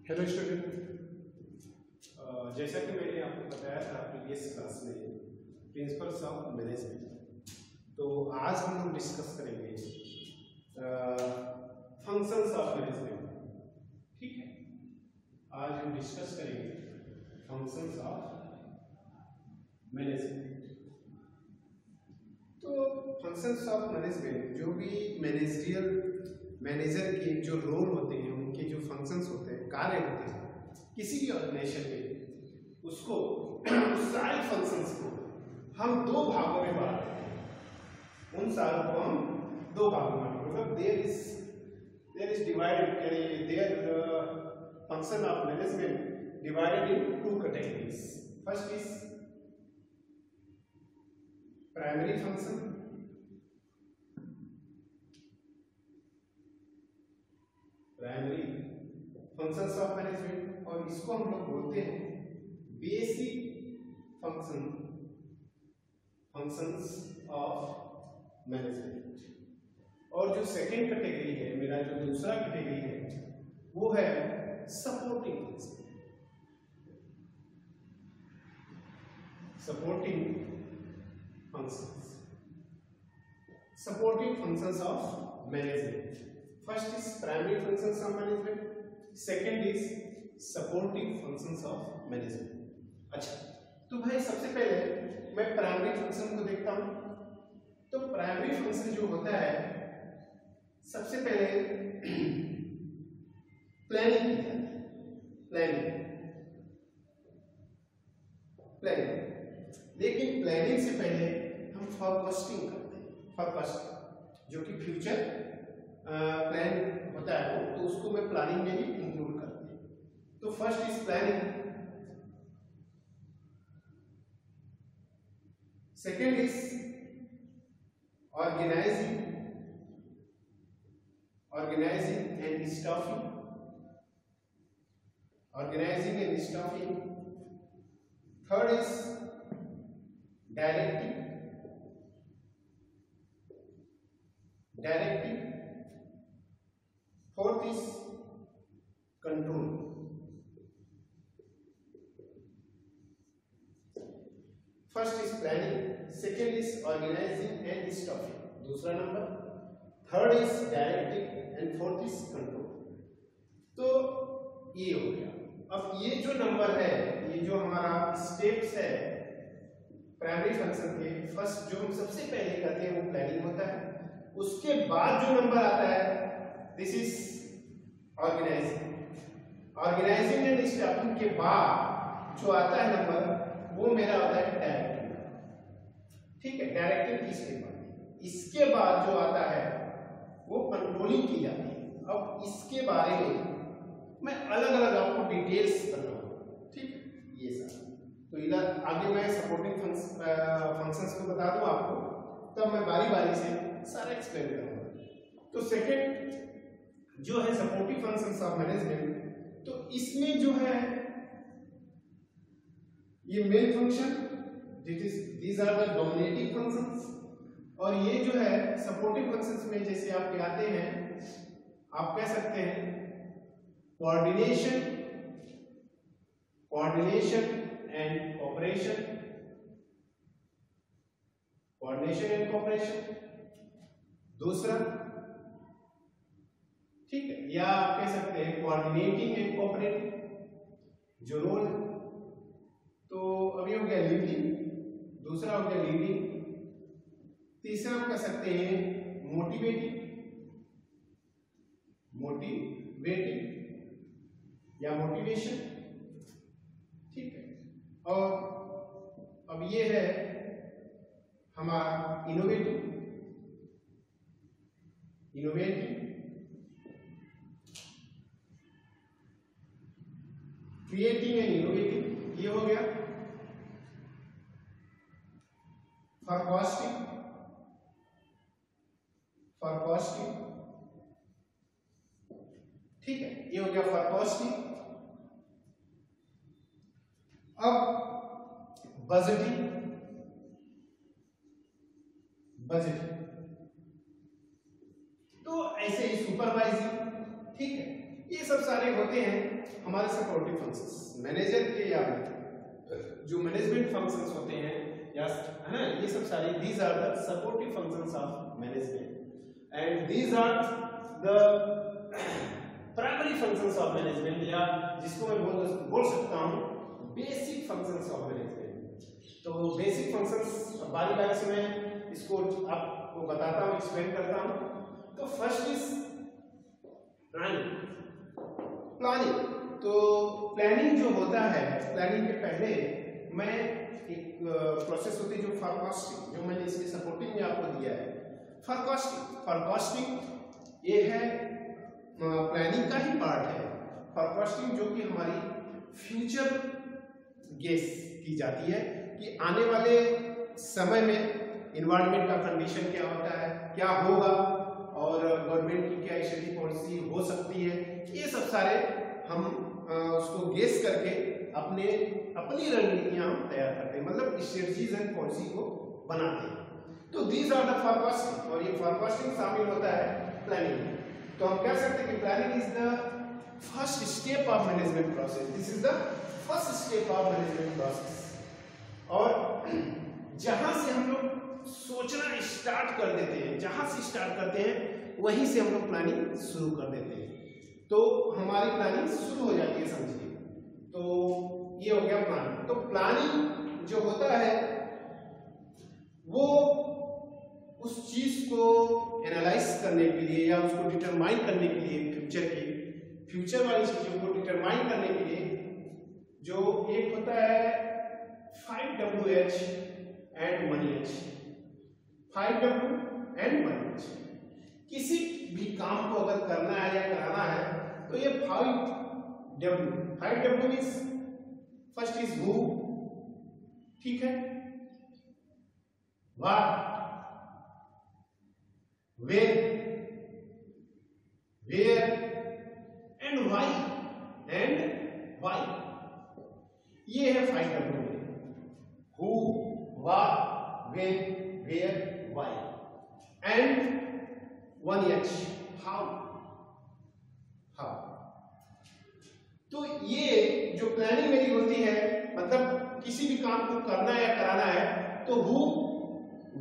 Hello student, जैसा कि मैंने आपको बताया था प्रीवियस क्लास में प्रिंसिपल्स ऑफ मैनेजमेंट, तो आज हम लोग डिस्कस करेंगे फंक्शंस ऑफ मैनेजमेंट। ठीक है, आज हम डिस्कस करेंगे फंक्शंस ऑफ मैनेजमेंट। तो फंक्शंस ऑफ मैनेजमेंट, जो भी मैनेजर के जो रोल होते हैं, उनके जो फंक्शंस होते हैं, कार्य होते हैं किसी भी ऑर्गेनाइजेशन में, उसको उस सारे फंक्शंस को हम दो भागों में बांटते हैं। उन सारों को हम दो भागों में, मतलब there is divided, their function of management divided in two categories. First is primary function, primary functions of management, और इसको हम लोग बोलते हैं बेसिक फंक्शंस ऑफ मैनेजमेंट। और जो सेकेंड कैटेगरी है, मेरा जो दूसरा कैटेगरी है, वो है supporting functions of management. First is primary functions of management, second is supporting functions of management. अच्छा, तो भाई सबसे पहले मैं प्राइमरी फंक्शन को देखता हूं। तो प्राइमरी फंक्शन जो होता है, सबसे पहले प्लानिंग की जाती है, प्लानिंग। लेकिन प्लानिंग से पहले हम फॉरकास्टिंग करते हैं। फॉरकास्टिंग जो कि फ्यूचर प्लान होता है, वो तो उसको मैं प्लानिंग में ही इंक्लूड करते हैं। तो first is planning, second is organising and staffing, third is directing, fourth is control। first is planning, second is organizing and staffing, दूसरा number, third is directing and fourth is control। तो ये हो गया। अब ये जो नंबर है, ये जो हमारा स्टेप्स है प्राइमरी फंक्शन के, फर्स्ट जो हम सबसे पहले करते हैं वो प्लानिंग होता है। उसके बाद जो नंबर आता है, this is organising and staffing के बाद जो आता है नंबर, वो मेरा होता है डायरेक्टिंग। ठीक है, डायरेक्टिंग इसके बाद, इसके बाद जो आता है वो कंट्रोलिंग की जाती है। अब इसके बारे में मैं अलग अलग आपको डिटेल्स बताऊंगा। ठीक है, ये सब तो इधर आगे मैं सपोर्टिंग फंक्शंस को बता दूं आपको, तब मैं बारी बारी से सारा एक्सप्लेन करूंगा। तो सेकेंड जो है सपोर्टिव फंक्शंस ऑफ मैनेजमेंट, तो इसमें जो है ये main function, these are the dominating functions, और ये जो है सपोर्टिव फंक्शंस में जैसे आपके आते हैं, आप कह सकते हैं कोऑर्डिनेशन एंड कोऑपरेशन, दूसरा। ठीक है, या आप कह सकते हैं कोऑर्डिनेटिंग एंड कोऑपरेटिंग जो रोल है। तो अभी हो गया लीडिंग, दूसरा हो गया लीडिंग, तीसरा आप कह सकते हैं मोटिवेटिंग या मोटिवेशन। ठीक है, और अब ये है हमारा इनोवेटिव क्रिएटिंग एंड इनोवेटिव, ये हो गया। फॉरकास्टिंग, ठीक है, ये हो गया फॉरकास्टिंग। अब बजटिंग, तो ऐसे ही सुपरवाइजिंग। ठीक है, ये सब सारे होते हैं हमारे सपोर्टिव फंक्शंस। मैनेजर के या जो मैनेजमेंट फंक्शंस होते हैं या है ना, ये सब सारे these are the supportive functions of management and these are the primary functions of management, या जिसको मैं बोल सकता हूं बेसिक फंक्शंस ऑफ मैनेजमेंट। तो बेसिक फंक्शंस बारी बारी से मैं इसको आपको बताता हूं, एक्सप्लेन करता हूं। तो फर्स्ट इज प्लानिंग। तो प्लानिंग जो होता है, प्लानिंग के पहले मैं एक प्रोसेस होती है जो फॉरकास्टिंग, जो मैंने इसके सपोर्टिंग में आपको दिया है। फॉरकास्टिंग ये है प्लानिंग का ही पार्ट है। फॉरकास्टिंग जो कि हमारी फ्यूचर गेस की जाती है कि आने वाले समय में इन्वायरमेंट का कंडीशन क्या होता है, क्या होगा, और गवर्नमेंट की क्या स्टडी पॉलिसी हो सकती है, ये सब सारे हम उसको गेस करके अपनी रणनीतियां हम तैयार करते हैं, मतलब स्ट्रेटजीज एंड पॉलिसी को बनाते हैं। तो दीज आर द फॉरकास्टिंग, और ये फॉरकास्टिंग शामिल होता है प्लानिंग में। तो हम कह सकते हैं कि planning is the first step of management process. This is the first step of management process. और जहां से हम लोग सोचना स्टार्ट कर देते हैं, जहां से स्टार्ट करते हैं वहीं से हम लोग प्लानिंग शुरू कर देते हैं, तो हमारी प्लानिंग शुरू हो जाती है, समझिए। तो ये हो गया प्लानिंग। तो प्लानिंग जो होता है वो उस चीज को एनालाइज करने के लिए या उसको डिटरमाइन करने के लिए, फ्यूचर वाली चीजों को डिटरमाइन करने के लिए, जो एक होता है 5W and 1H। 5W and 1H। किसी भी काम को अगर करना है या कराना है तो ये 5W is first is who, ठीक है, व्हाट, वेयर एंड व्हाई, ये है 5W में। Who, what, where, why. And 1H how. तो ये जो प्लानिंग मेरी होती है, मतलब किसी भी काम को करना है या कराना है, तो हु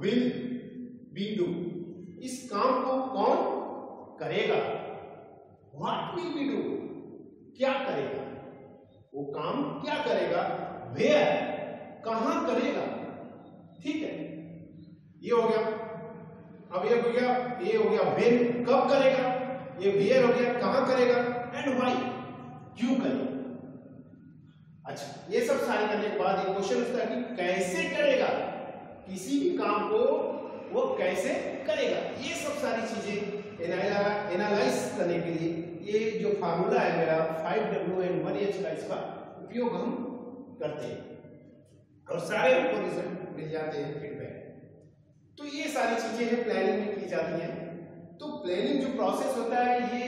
विल बी डू, इस काम को कौन करेगा, व्हाट विल बी डू, क्या करेगा, वो काम क्या करेगा, वेयर, कहां करेगा, ठीक है, ये हो गया। अब ये हो गया व्हेन, कब करेगा, ये वेयर हो गया कहां करेगा, एंड व्हाई, क्यों करेगा। अच्छा, ये सब सारे करने के बाद एक क्वेश्चन उठता है कि कैसे करेगा, किसी भी काम को वो कैसे करेगा। ये सब सारी चीजें एनालाइज करने के लिए ये जो फार्मूला है मेरा 5W एंड 1H का, इसका उपयोग हम करते हैं और सारे हमको रिजल्ट मिल जाते हैं, फीडबैक। तो ये सारी चीजें हैं प्लानिंग में की जाती हैं। तो प्लानिंग जो प्रोसेस होता है ये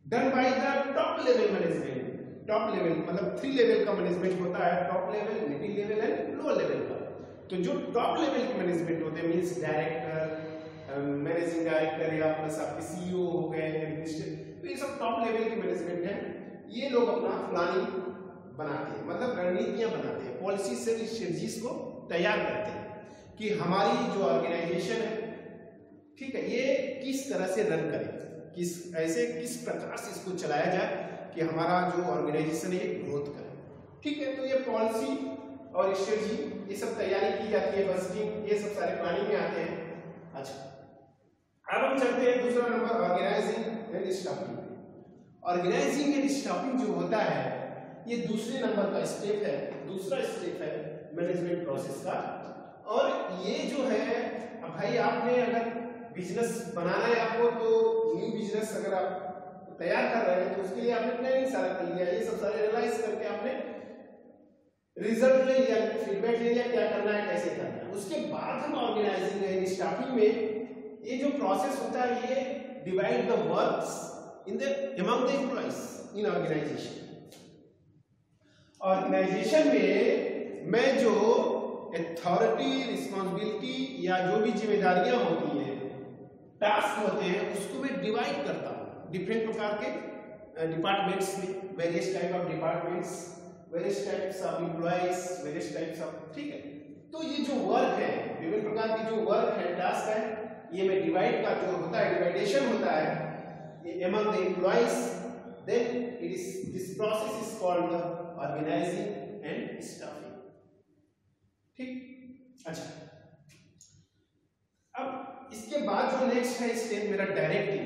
done by the top level management. Top level मतलब 3 लेवल का मैनेजमेंट होता है, top level, middle level and lower level का। तो जो टॉप लेवल के मैनेजमेंट होते हैं, मींस डायरेक्टर, मैनेजिंग डायरेक्टर या प्लस आपके सीईओ हो गए, एडमिनिस्ट्रेटर, तो ये सब टॉप लेवल के मैनेजमेंट है। ये लोग अपना प्लानिंग बनाते हैं, मतलब रणनीतियां बनाते हैं, पॉलिसी से स्ट्रेटजीज को तैयार करते हैं कि हमारी जो ऑर्गेनाइजेशन है, ठीक है, ये किस तरह से रन करे, किस प्रकार से इसको चलाया जाए कि हमारा जो ऑर्गेनाइजेशन है ये ग्रोथ करे, ठीक है। तो ये पॉलिसी और स्ट्रेटजी ये सब तैयारी की जाती है, बजटिंग, ये सब सारे प्लानिंग में आते हैं। अच्छा, अब हम चलते हैं दूसरा number, organising and staffing. Organising and staffing जो होता है ये दूसरे नंबर का स्टेप है, दूसरा स्टेप है मैनेजमेंट प्रोसेस का। और ये जो है, अब भाई आपने अगर बिजनेस बनाना है आपको, तो न्यू बिजनेस अगर आप तैयार कर रहे हैं तो उसके लिए आपने प्लानिंग सारा कर लिया, ये सब सारे एनालाइज करके आपने रिजल्ट ले लिया, फीडबैक ले लिया, क्या करना है, कैसे करना है। उसके बाद हम ऑर्गेनाइजिंग एंड स्टाफिंग में ये जो प्रोसेस होता है ये divide the works in the among the employees in organisation. Organisation में मैं जो अथॉरिटी, रिस्पांसिबिलिटी या जो भी जिम्मेदारियां होती है, टास्क होते हैं, उसको मैं डिवाइड करता हूं। डिफरेंट प्रकार के डिपार्टमेंट्स में, various type of departments, various types of employees, various types of, ठीक है। तो ये जो वर्क है, विभिन्न प्रकार की जो वर्क है, टास्क है, ये में डिवाइड का जो होता है, डिवाइडेशन होता है among the employees, then it is, this process is called the organizing and staffing, ठीक। अच्छा, अब इसके बाद जो नेक्स्ट है स्टेप मेरा डायरेक्टिंग।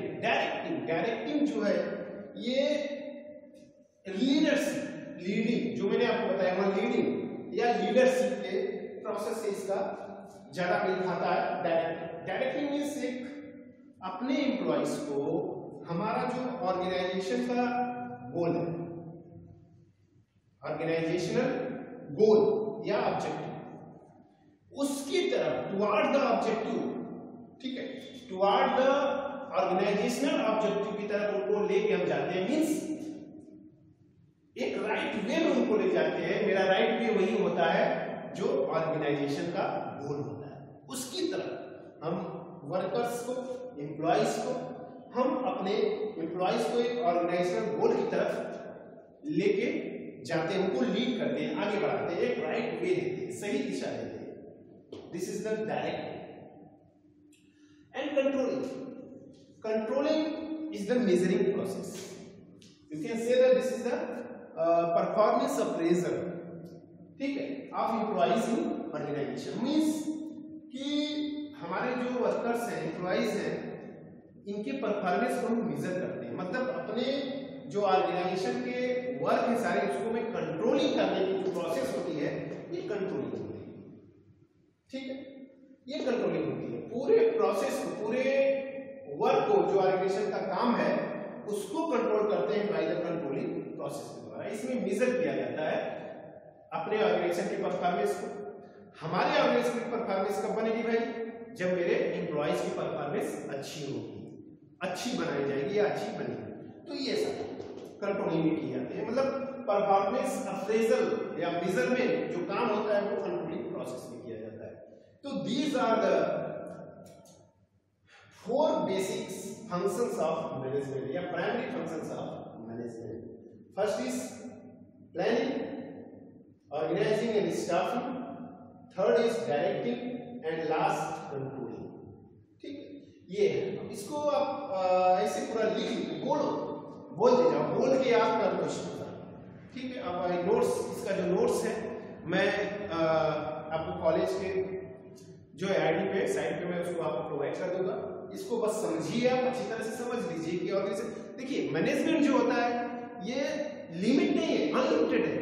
डायरेक्टिंग जो है ये लीडरशिप, लीडिंग, जो मैंने आपको बताया वहां लीडिंग या लीडरशिप के प्रोसेस से इसका ज्यादा मेल खाता है। डायरेक्टिंग मींस एक अपने एम्प्लॉइज को, हमारा जो ऑर्गेनाइजेशन का गोल है, ऑर्गेनाइजेशनल गोल या ऑब्जेक्टिव, उसकी तरफ, टुवर्ड द ऑब्जेक्टिव, ठीक है, टुवर्ड द ऑर्गेनाइजेशनल ऑब्जेक्टिव की तरफ उनको लेके हम जाते हैं। मींस एक राइट वे में उनको ले जाते हैं। मेरा राइट वे वही होता है जो ऑर्गेनाइजेशन का गोल होता है, उसकी तरफ हम वर्कर्स को, एम्प्लॉइज को, हम अपने एम्प्लॉइज को एक ऑर्गेनाइजेशनल गोल की तरफ लेके जाते हैं, उनको लीड करते हैं, आगे बढ़ाते हैं, एक राइट वे देते हैं, सही दिशा देते हैं। This is the directing and controlling. Controlling is the measuring process. You can say that this is the performance appraisal, ठीक है, of employees in organisation. Means कि हमारे जो वर्कर्स हैं, एम्प्लॉइज हैं, इनके परफॉर्मेंस को हम मेजर करते हैं। मतलब अपने जो ऑर्गेनाइजेशन के वर्क है सारे, उसको में कंट्रोलिंग करने की जो प्रोसेस होती है, ये कंट्रोलिंग होती है, ठीक है, ये कंट्रोलिंग होती है। पूरे प्रोसेस को, पूरे वर्क को, जो ऑर्गेनाइजेशन का काम है, उसको कंट्रोल करते हैं बाय द कंट्रोलिंग प्रोसेस के द्वारा। इसमें मेजर किया जाता है अपने ऑर्गेनाइजेशन के परफॉर्मेंस को। हमारे ऑर्गेनाइजेशन की परफॉर्मेंस कब बनेगी भाई? जब मेरे एम्प्लॉइज की परफॉर्मेंस अच्छी होगी, अच्छी बनाई जाएगी या अच्छी बनेगी, तो ये सब कंट्रोलिंग में किए जाते हैं। मतलब परफॉर्मेंस अप्रेजल या मेजरमेंट जो काम होता है वो कंट्रोलिंग प्रोसेस में किया जाता है। तो these are the 4 basic functions of management या primary functions of management. First is planning, organising and staffing, third is directing and last controlling, ठीक है। ये है, इसको आप ऐसे पूरा लिख बोल दे जाओ, बोल के आप कर क्वेश्चन, ठीक है। अब नोट्स, इसका जो नोट्स है मैं आपको कॉलेज के जो आईडी पे, साइट पे मैं उसको आपको प्रोवाइड कर दूंगा। इसको बस समझिए, आप अच्छी तरह से समझ लीजिए कि और जैसे देखिए मैनेजमेंट जो होता है ये लिमिट नहीं है, अनलिमिटेड है,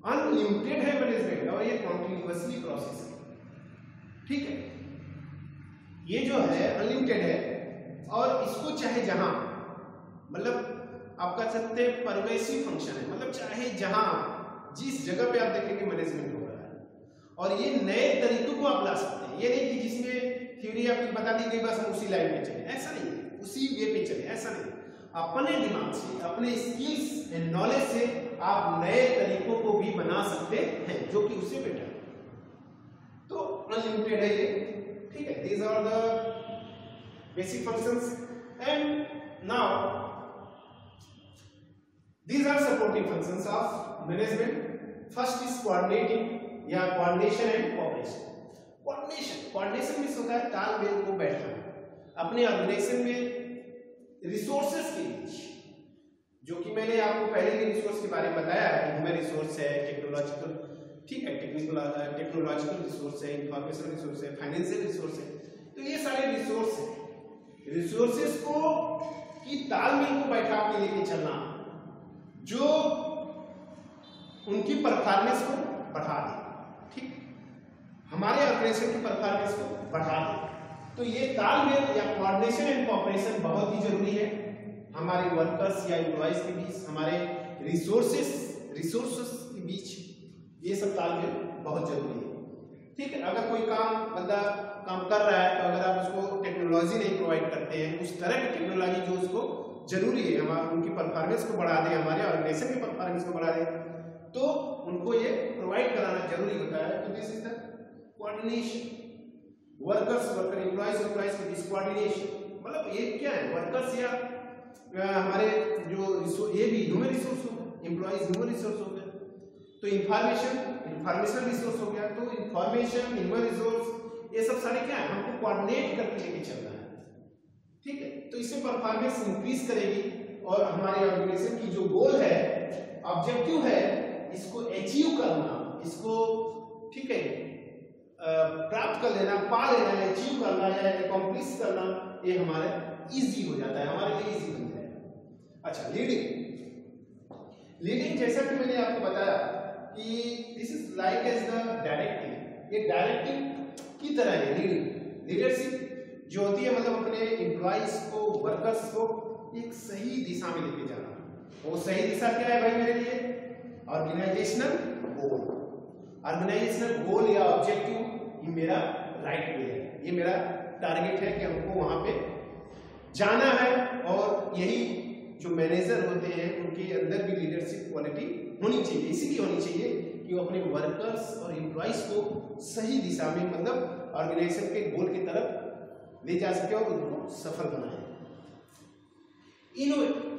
अनलिमिटेड है मैनेजमेंट, और ये कॉन्टिन्यूअसली प्रोसेस है, ठीक है। ये जो है अनलिमिटेड है और इसको चाहे जहां, मतलब आप कह सकते हैं परवेसिव फंक्शन है, मतलब चाहे जहां, जिस जगह पे आप देखेंगे मैनेजमेंट हो रहा है, और ये नए तरीकों को आप ला सकते हैं। ये नहीं कि जिसमें थ्योरी आपको बता दी गई बस हम उसी लाइन में चले, ऐसा नहीं है, उसी वे पे चले, ऐसा नहीं। अपने दिमाग से, अपने स्किल्स एंड नॉलेज से आप नए तरीकों को भी बना सकते हैं जो कि उससे बेटर है। तो अनलिमिटेड है ये, ठीक है। These are the basic functions and now these are supporting functions of management. First is coordinating या coordination and cooperation. Coordination means होता है तालमेल को बैठाना अपने ऑर्गेनाइजेशन में रिसोर्सेज के बीच, जो कि मैंने आपको पहले के रिसोर्स के बारे में बताया है। ह्यूमन रिसोर्स है, टेक्नोलॉजिकल, ठीक है, टेक्नोलॉजिकल रिसोर्स है, इंफॉर्मेशन रिसोर्स है, फाइनेंशियल रिसोर्स है। तो ये सारे रिसोर्स है, रिसोर्सेज को की तालमेल को बैठा के लेके चलना जो उनकी परफॉर्मेंस को बढ़ा दे, ठीक, हमारे ऑर्गेनाइजेशन की परफॉर्मेंस को बढ़ा दे। तो ये तालमेल या कोऑर्डिनेशन एंड कोऑपरेशन बहुत ही जरूरी है हमारे वर्कर्स या एम्प्लॉइज के बीच, हमारे रिसोर्सेस के बीच, ये सब तालमेल बहुत जरूरी है, ठीक है। अगर कोई बंदा काम कर रहा है तो अगर आप उसको टेक्नोलॉजी नहीं प्रोवाइड करते हैं, उस तरह की टेक्नोलॉजी जो उसको जरूरी है, हमारे उनकी परफॉर्मेंस को बढ़ा दे, हमारे ऑर्गेनाइजेशन की परफॉर्मेंस को बढ़ा दे, तो उनको ये प्रोवाइड कराना जरूरी होता है। तो this is the coordination, worker employees के बीच कोऑर्डिनेशन। मतलब ये क्या है, वर्कर्स या हमारे जो ये भी ह्यूमन रिसोर्स हो गया, एम्प्लॉइज ह्यूमन रिसोर्स हो गया, तो इंफॉर्मेशन रिसोर्स हो गया। तो इंफॉर्मेशन, ह्यूमन रिसोर्स, ये सब सारे क्या है, हमको कोऑर्डिनेट करके लेके चलना है, ठीक है। तो इससे परफॉर्मेंस इंक्रीज करेगी और हमारे ऑर्गेनाइजेशन की जो गोल है, ऑब्जेक्टिव है, इसको अचीव करना, इसको ठीक है प्राप्त कर लेना, पा लेना, अचीव करना या अकॉम्प्लिश करना, ये हमारे इजी हो जाता है, हमारे लिए इजी बन जाएगा। अच्छा, लीडिंग जैसा कि मैंने आपको बताया कि this is like as the directing, ये डायरेक्टिंग की तरह है। लीडरशिप जो होती है मतलब अपने एम्प्लॉइज को, वर्कर्स को एक सही दिशा में लेके जाना। वो सही दिशा क्या है भाई मेरे लिए? ऑर्गेनाइजेशनल गोल। ऑर्गेनाइजेशनल गोल या ऑब्जेक्टिव ये मेरा राइट वे है, ये मेरा टारगेट है कि हमको वहां पे जाना है। और यही जो मैनेजर होते हैं उनके अंदर भी लीडरशिप क्वालिटी होनी चाहिए, इसीलिए होनी चाहिए कि वो अपने वर्कर्स और एम्प्लॉइज को सही दिशा में मतलब ऑर्गेनाइजेशन के गोल की तरफ ले जा सके और उनको सफल बनाए।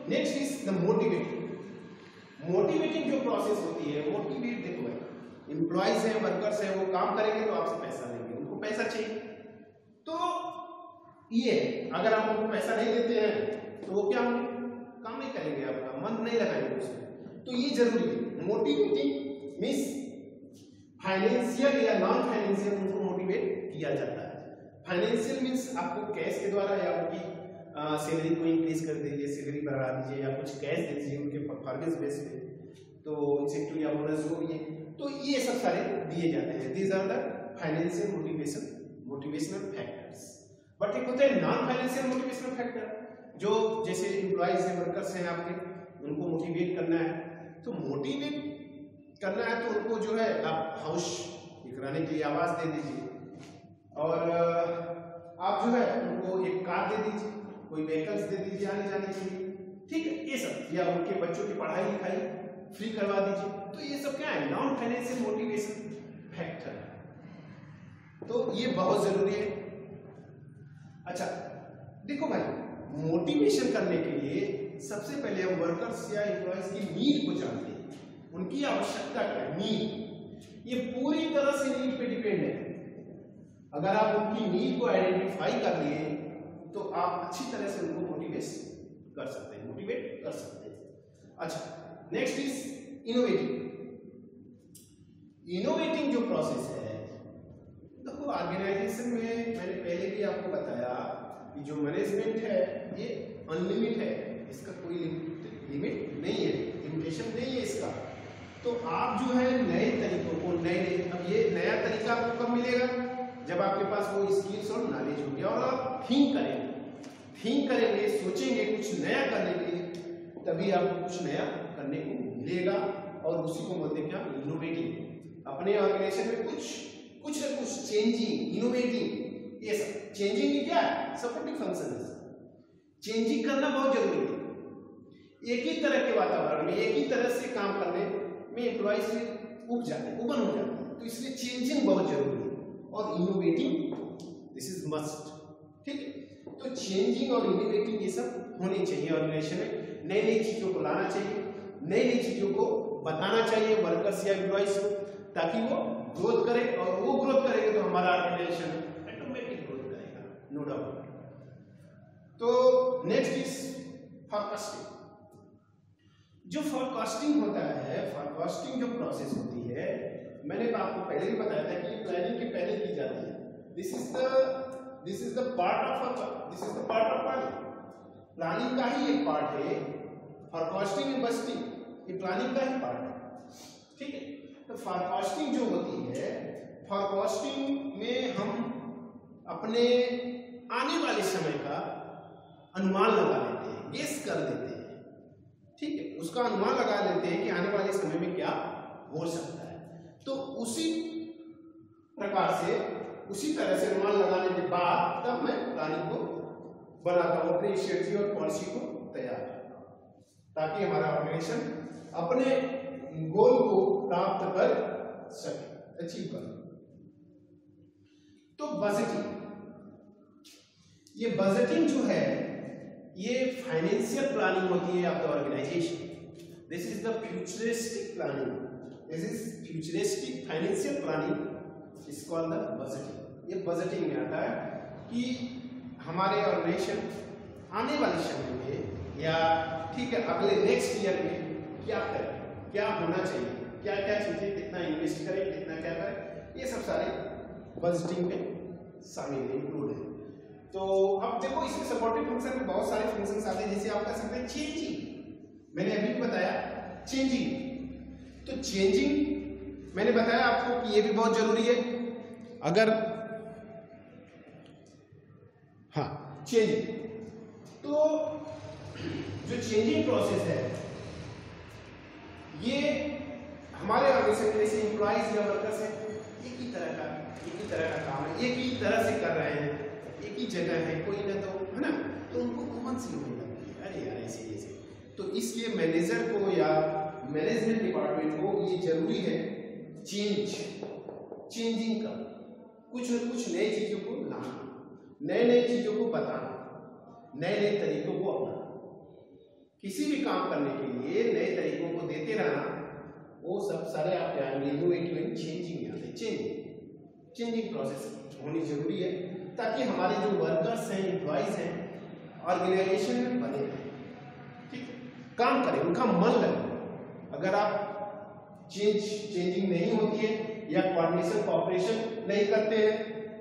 नेक्स्ट इज द मोटिवेटिंग जो प्रोसेस होती है, मोटिवेट देखो भाई, एम्प्लॉइज हैं, वर्कर्स हैं, वो काम करेंगे तो आपसे पैसा लेंगे, उनको पैसा चाहिए। तो ये अगर आप उनको पैसा नहीं देते हैं तो वो क्या होंगे, काम नहीं करेंगे, आपका मन नहीं लगाएंगे उसमें। तो ये जरूरी है। मोटिवेटिंग मींस फाइनेंशियल या नॉन फाइनेंशियल उनको मोटिवेट किया जाता है। फाइनेंशियल मींस आपको कैश के द्वारा या उनकी सैलरी को इंक्रीज कर दीजिए, सैलरी बढ़ा दीजिए या कुछ कैश दे दीजिए उनके परफॉर्मेंस बेस पे, तो इंसेंटिव या बोनस जो भी है, तो ये सब सारे दिए जाते हैं। These are the financial motivational factors. But एक होता है नॉन फाइनेंशियल मोटिवेशनल फैक्टर, जो जैसे एम्प्लॉइज हैं, वर्कर्स हैं आपके, उनको मोटिवेट करना है। तो मोटिवेट करना है तो उनको जो है आप हाउस कराने के लिए आवाज दे दीजिए और आप जो है उनको एक कार दे दीजिए, कोई व्हीकल्स दे दीजिए आने जाने के लिए, ठीक है, ये सब, या उनके बच्चों की पढ़ाई लिखाई फ्री करवा दीजिए। तो ये सब क्या है, नॉन फाइनेंशियल मोटिवेशन फैक्टर, तो ये बहुत जरूरी है। अच्छा देखो भाई, मोटिवेशन करने के लिए सबसे पहले हम वर्कर्स या एम्प्लॉइज की नीड को जानते हैं, उनकी आवश्यकता क्या है। नीड ये पूरी तरह से नीड पे डिपेंड है। अगर आप उनकी नीड को आइडेंटिफाई कर लिए तो आप अच्छी तरह से उनको मोटिवेट कर सकते हैं। अच्छा, नेक्स्ट इज इनोवेटिंग जो प्रोसेस है, देखो ऑर्गेनाइजेशन में मैंने पहले भी आपको बताया कि जो मैनेजमेंट है ये अनलिमिटेड है, इसका कोई लिमिट नहीं है, लिमिटेशन नहीं है इसका। तो आप जो है नए तरीकों को अब ये नया तरीका आपको कब मिलेगा, जब आपके पास वो स्किल्स और नॉलेज होगी और आप थिंक करेंगे, सोचेंगे कुछ नया करने के लिए, तभी आपको कुछ नया करने को मिलेगा। और उसी को बोलते हैं क्या, इनोवेटिंग। अपने ऑर्गेनाइजेशन में कुछ ना कुछ चेंजिंग, इनोवेटिंग, ये सब चेंजिंग की क्या है, सपोर्टिव फंक्शन है। चेंजिंग करना बहुत जरूरी है। एक ही तरह के वातावरण में, एक ही तरह से काम करने में एम्प्लॉइज उबन हो जाते हैं, तो इसलिए चेंजिंग बहुत जरूरी है और इनोवेटिंग दिस इज मस्ट, ठीक है। तो चेंजिंग और इनोवेटिंग ये सब होनी चाहिए ऑर्गेनाइजेशन में। नई नई चीजों को लाना चाहिए, नई नई चीजों को बताना चाहिए वर्कर्स या एम्प्लॉइज को, ताकि वो ग्रोथ करे, और वो ग्रोथ करेंगे तो हमारा ऑर्गेनाइजेशन ऑटोमेटिक ग्रोथ करेगा, नो डाउट। तो नेक्स्ट इज फोरकास्टिंग। जो फोरकास्टिंग होता है, फोरकास्टिंग जो प्रोसेस होती है, मैंने आपको पहले भी बताया था कि प्लानिंग के पहले की जाती है। This is the part of planning. Planning का ही एक पार्ट है, फोरकास्टिंग एंड बजटिंग ये प्लानिंग का ही पार्ट है, ठीक है। तो फोरकास्टिंग जो होती है, फोरकास्टिंग में हम अपने आने वाले समय का अनुमान लगा लेते हैं, गेस कर लेते हैं, ठीक है, उसका अनुमान लगा लेते हैं कि आने वाले समय में क्या हो सकता है। तो उसी प्रकार से, उसी तरह से अनुमान लगाने के बाद तब मैं प्लानिंग को बनाता हूं, अपनी स्ट्रेटजी और पॉलिसी को तैयार करता हूं, ताकि हमारा ऑर्गेनाइजेशन अपने गोल को प्राप्त कर सके, अचीव कर। तो बजटिंग, ये बजटिंग जो है ये फाइनेंशियल प्लानिंग होती है of the organisation. This is the futuristic planning, this is futuristic financial planning is called the budgeting. ये बजटिंग में आता है कि हमारे ऑर्गेनाइजेशन आने वाले समय में या ठीक है अगले नेक्स्ट ईयर में क्या करें, क्या होना चाहिए, क्या क्या चीजें, कितना इन्वेस्ट करें, कितना क्या करें, ये सब सारे बजटिंग में शामिल इंक्लूड है। तो अब देखो इसमें सपोर्टिव फंक्शन में बहुत सारे फंक्शंस आते हैं, जैसे आप कह सकते हैं चेंजिंग, मैंने अभी भी बताया चेंजिंग। तो चेंजिंग मैंने बताया आपको कि ये भी बहुत जरूरी है। अगर हाँ चेंजिंग, तो जो चेंजिंग प्रोसेस है ये हमारे ऑर्गेनाइजेशन जैसे एम्प्लॉइज या वर्कर्स है, एक ही तरह का काम है, एक ही तरह से कर रहे हैं, एक ही जगह है, कोई ना तो है ना, तो उनको कॉमन सी होने लगती है, अरे यार ऐसे ऐसे। तो इसलिए मैनेजर को या मैनेजमेंट डिपार्टमेंट को ये जरूरी है चेंजिंग का, कुछ न कुछ नई चीजों को लाना, नए चीजों को बताना, नए तरीकों को अपनाना। किसी भी काम करने के लिए नए तरीकों को देते रहना, वो सब सारे आप इनोवेटिव एंड चेंजिंग में आते हैं। चेंजिंग प्रोसेस होनी जरूरी है ताकि हमारे जो वर्कर्स हैं, एम्प्लॉइज हैं, ऑर्गेनाइजेशन में बने रहें, ठीक काम करें, उनका मन लगे। अगर आप चेंजिंग नहीं होती है या कोऑर्डिनेशन कोऑपरेशन नहीं करते हैं,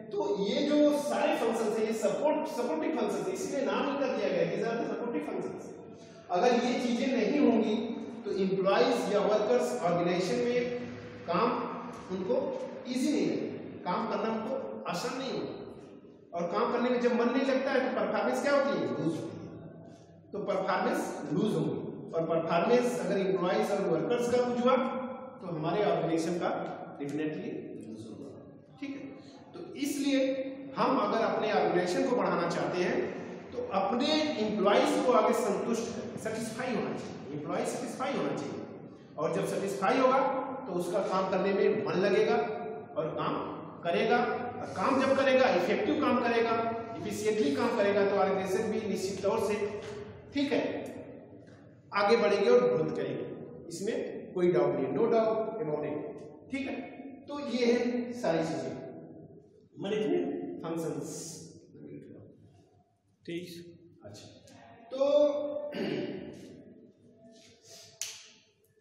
तो ये जो सारे फंक्शंस हैं ये सपोर्टिव फंक्शंस है, इसलिए नाम ही कर दिया गया है, these are the supportive functions। अगर ये चीजें नहीं होंगी तो एम्प्लॉइज या वर्कर्स ऑर्गेनाइजेशन में काम उनको इजी नहीं लगेगा, काम करना उनको आसान नहीं होगा, और काम करने में जब मन नहीं लगता है तो परफॉर्मेंस क्या होती है, लूज होती है। तो परफॉर्मेंस लूज होगी, और परफॉर्मेंस अगर एम्प्लॉइज और वर्कर्स का लूज हुआ तो हमारे ऑर्गेनाइजेशन का डेफिनेटली लूज होगा, ठीक है। तो इसलिए हम अगर अपने ऑर्गेनाइजेशन को बढ़ाना चाहते हैं तो अपने एम्प्लॉइज को आगे संतुष्ट करें, सेटिस्फाई होना चाहिए, एम्प्लॉय सेटिस्फाई होना चाहिए, और जब सेटिस्फाई होगा तो उसका काम करने में मन लगेगा और काम करेगा, और काम जब करेगा इफेक्टिव काम करेगा, इफिशिएंटली काम करेगा, तो ऑर्गेनाइजेशन भी निश्चित तौर से ठीक है आगे बढ़ेगी और ग्रोथ करेगी, इसमें कोई डाउट नहीं, नो डाउट अबाउट इट, ठीक है। तो ये है सारी चीजें मैनेजमेंट फंक्शंस, ठीक। अच्छा,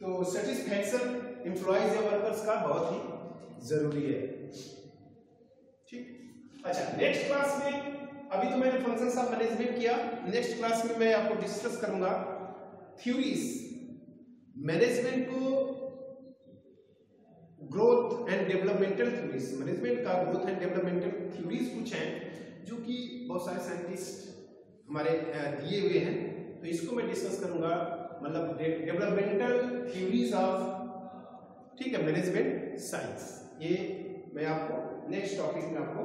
तो सेटिस्फैक्शन एम्प्लॉइज या वर्कर्स का बहुत ही जरूरी है, ठीक। अच्छा, नेक्स्ट क्लास में, अभी तो मैंने फंक्शंस ऑफ मैनेजमेंट किया, नेक्स्ट क्लास में मैं आपको डिस्कस करूंगा थ्योरीज, मैनेजमेंट को growth and developmental theories, management का ग्रोथ एंड डेवलपमेंटल थ्योरीज कुछ हैं जो कि बहुत सारे साइंटिस्ट हमारे दिए हुए हैं, तो इसको मैं डिस्कस करूंगा, मतलब डेवलपमेंटल थ्योरीज ऑफ, ठीक है, मैनेजमेंट साइंस, ये मैं आपको नेक्स्ट टॉपिक में आपको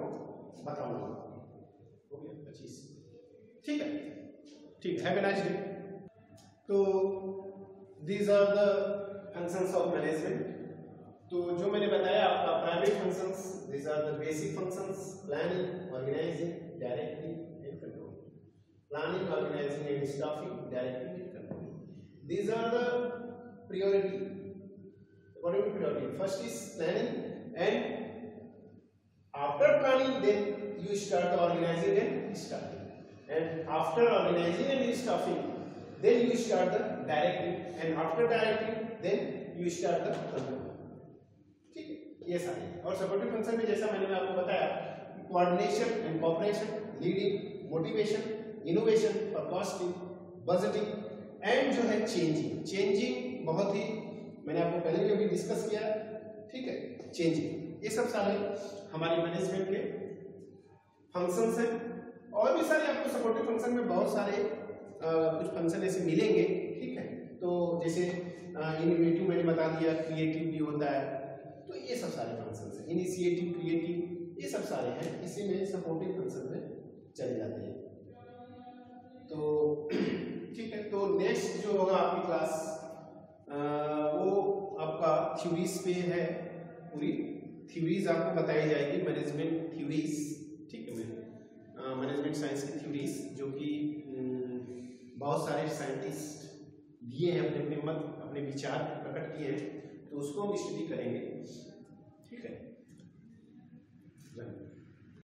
बताऊंगा, ओके 25, ठीक है, ठीक, हैव अ नाइस डे। तो these are the functions of management. तो जो मैंने बताया आपका primary functions, these are the basic functions, planning, organising, directing and control, planning, organising and staffing, directing and control. These are the priority, according to priority. First is planning, and after planning then you start the organizing and staffing, and after organizing and staffing then you start the directing, and after directing then you start the control, ठीक है। ये सारे, और supportive function में जैसा मैंने आपको बताया, coordination and cooperation, leading, motivation, innovation, forecasting, budgeting, and जो है चेंजिंग बहुत ही मैंने आपको पहले भी डिस्कस किया, ठीक है, चेंजिंग, ये सब सारे हमारे मैनेजमेंट के फंक्शंस हैं। और भी सारे आपको सपोर्टिव फंक्शन में बहुत सारे कुछ फंक्शन ऐसे मिलेंगे, ठीक है। तो जैसे इनोवेटिव मैंने बता दिया, क्रिएटिव भी होता है, तो ये सब सारे फंक्शंस हैं, इनिशिएटिव, क्रिएटिव, ये सब सारे हैं, इसी में सपोर्टिव फंक्शन में चले जाते हैं। तो ठीक है, तो नेक्स्ट जो होगा आपकी क्लास वो आपका थ्योरीज पे है, पूरी थ्योरीज आपको बताई जाएगी, मैनेजमेंट थ्योरीज, ठीक है, मैनेजमेंट साइंस की थ्योरीज, जो कि बहुत सारे साइंटिस्ट दिए हैं अपने अपने मत, अपने विचार प्रकट किए हैं, तो उसको हम स्टडी करेंगे।